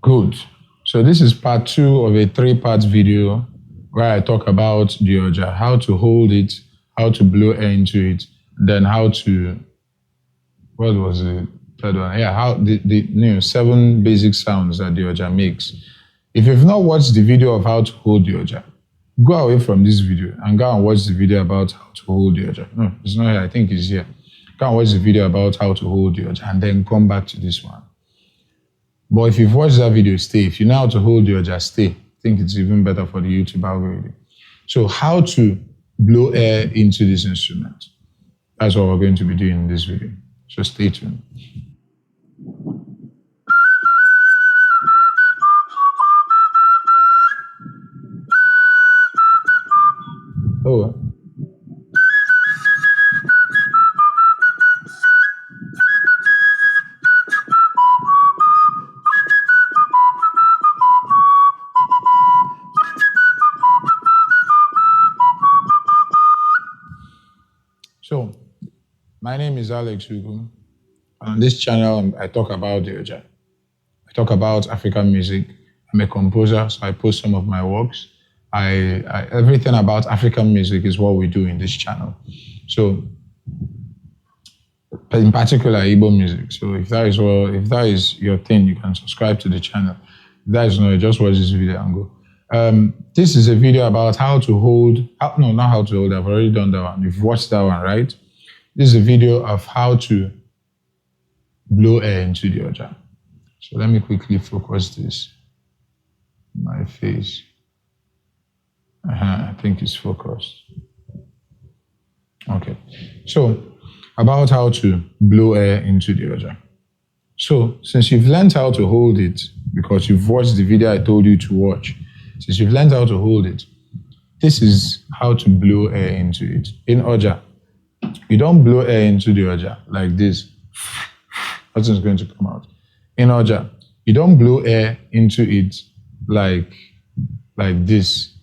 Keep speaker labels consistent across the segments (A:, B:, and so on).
A: Good. So this is part 2 of a 3-part video where I talk about the Oja, how to hold it, how to blow air into it, then how to, what was the third one? Yeah, how the 7 basic sounds that the Oja makes. If you've not watched the video of how to hold the Oja, go away from this video and go and watch the video about how to hold the Oja. No, it's not here. I think it's here. Go and watch the video about how to hold the Oja and then come back to this one. But if you've watched that video, stay. If you know how to hold the Oja, stay. I think it's even better for the YouTube algorithm. So how to blow air into this instrument. That's what we're going to be doing in this video. So stay tuned. Oh. So, my name is Ugwu. On this channel, I talk about the Oja. I talk about African music. I'm a composer, so I post some of my works. Everything about African music is what we do in this channel. So, in particular, Igbo music. So if that is your thing, you can subscribe to the channel. If that is not, just watch this video and go. This is a video about how to hold, no, not how to hold, I've already done that one. You've watched that one, right? This is a video of how to blow air into the Oja. So let me quickly focus this. My face. I think it's focused. Okay. So, about how to blow air into the Oja. So, since you've learned how to hold it, because you've watched the video I told you to watch, since you've learned how to hold it, this is how to blow air into it. In Oja, you don't blow air into the Oja like this. Nothing's going to come out. In Oja, you don't blow air into it like this.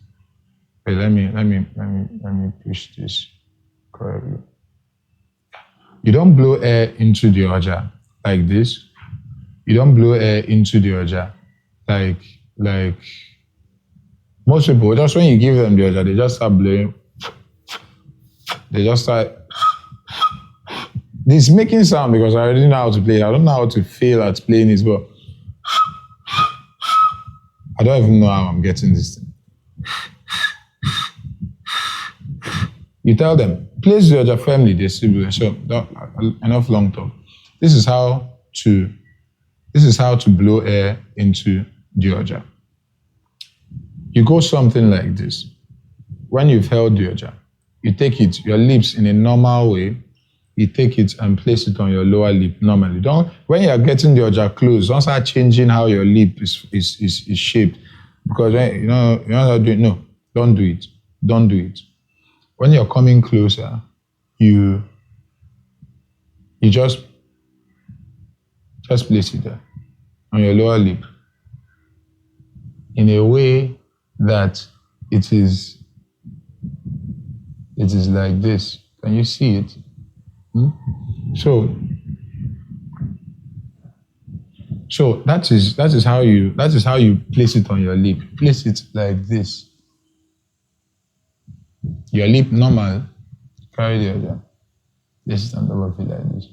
A: Wait, let me push this correctly. You don't blow air into the Oja like this. You don't blow air into the Oja like most people, just when you give them the Oja, they just start blowing. They just start. This making sound because I already know how to play it. I don't know how to fail at playing this, but I don't even know how I'm getting this thing. You tell them, place the Oja firmly, they still blow. So enough long talk. This is how to blow air into the Oja. You go something like this. When you've held the Oja, you take it, your lips in a normal way, you take it and place it on your lower lip normally. When you're getting the Oja close, don't start changing how your lip is shaped. Because you're not doing, no, don't do it. Don't do it. When you're coming closer, you just place it there on your lower lip in a way that it is like this. Can you see it? So that is how you place it on your lip. Place it like this. Your lip normal. Carry the Oja. Place it on top of it like this.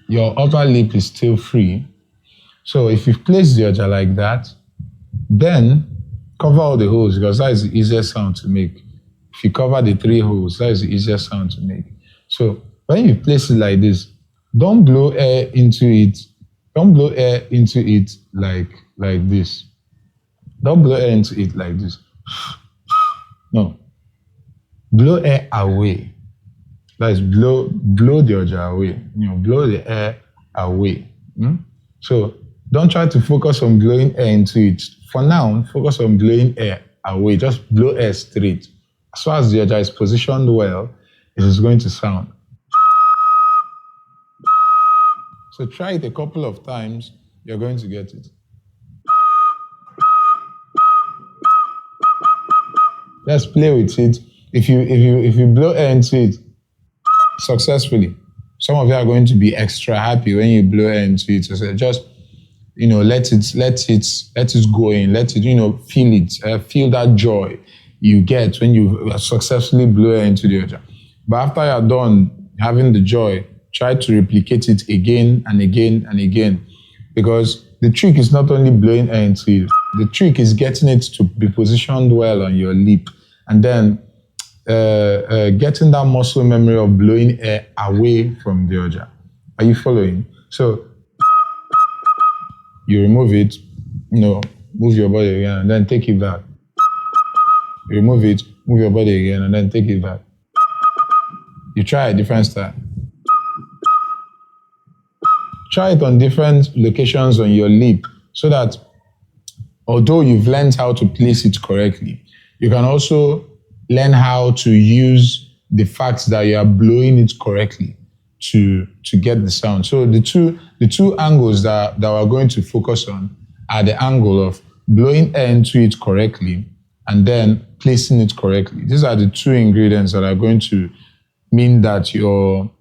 A: Your upper lip is still free. So if you place the Oja like that, then cover all the holes because that is the easiest sound to make. If you cover the 3 holes, that is the easiest sound to make. So when you place it like this, don't blow air into it. Don't blow air into it like this. Don't blow air into it like this. No. Blow air away. That is blow the Oja away. Blow the air away. So don't try to focus on blowing air into it. For now, focus on blowing air away. Just blow air straight. As far as the Oja is positioned well, it is going to sound. So try it a couple of times, you're going to get it. Just play with it. If you blow air into it successfully, some of you are going to be extra happy when you blow air into it. So just let it go in, let it, feel it, feel that joy you get when you successfully blow air into the air. But after you're done having the joy, try to replicate it again and again and again. Because the trick is not only blowing air into it, the trick is getting it to be positioned well on your lip. And then getting that muscle memory of blowing air away from the air. Are you following? So you remove it, move your body again, and then take it back. You remove it, move your body again, and then take it back. You try a different style. Try it on different locations on your lip so that although you've learned how to place it correctly, you can also learn how to use the fact that you are blowing it correctly to get the sound. So the two angles that we're going to focus on are the angle of blowing air into it correctly and then placing it correctly. These are the two ingredients that are going to mean that your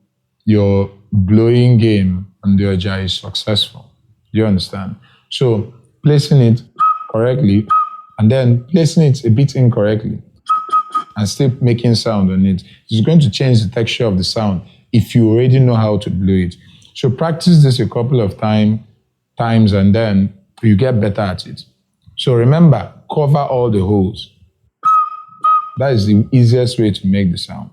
A: blowing game on the Oja is successful. Do you understand? So placing it correctly and then placing it a bit incorrectly and still making sound on it is going to change the texture of the sound if you already know how to blow it. So practice this a couple of times and then you get better at it. So remember, cover all the holes. That is the easiest way to make the sound.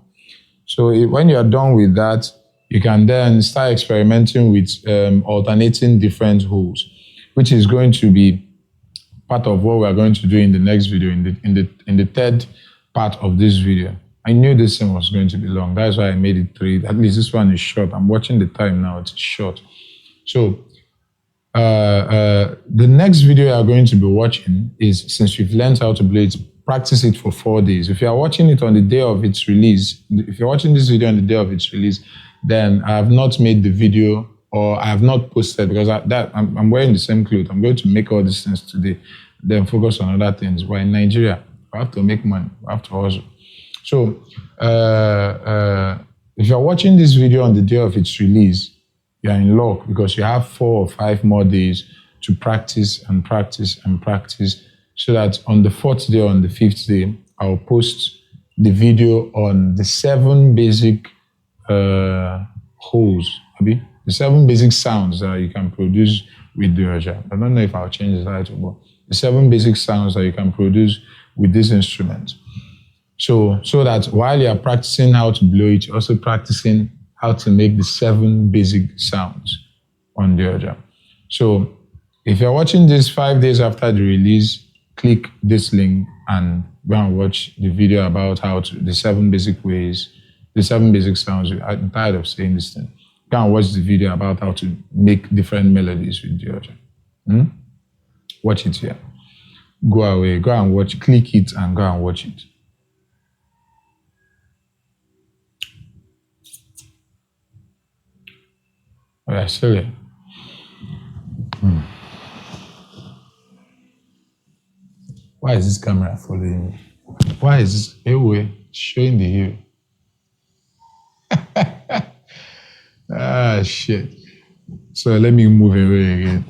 A: So when you're done with that, you can then start experimenting with alternating different holes, which is going to be part of what we're going to do in the next video, in the third part of this video. I knew this thing was going to be long. That's why I made it 3. At least this one is short. I'm watching the time now. It's short. So the next video you are going to be watching is, since you've learned how to blow it, practice it for 4 days. If you are watching it on the day of its release, if you're watching this video on the day of its release, then I have not made the video or I have not posted because I'm wearing the same clothes. I'm going to make all these things today, then focus on other things. We're in Nigeria. We have to make money. We have to hustle. So if you're watching this video on the day of its release, you're in luck because you have 4 or 5 more days to practice and practice and practice so that on the 4th day or on the 5th day, I'll post the video on the 7 basic holes, the 7 basic sounds that you can produce with the Oja. I don't know if I'll change the title, but the 7 basic sounds that you can produce with this instrument. So that while you're practicing how to blow it, you're also practicing how to make the 7 basic sounds on the Oja. So if you're watching this 5 days after the release, click this link and go and watch the video about how to, the 7 basic ways, the 7 basic sounds. I'm tired of saying this thing. Go and watch the video about how to make different melodies with the Oja. Watch it here. Go away, go and watch, click it and go and watch it. Oh, yeah, sorry. Why is this camera following me? Why is this airway showing the hue? Ah, shit. So let me move away again.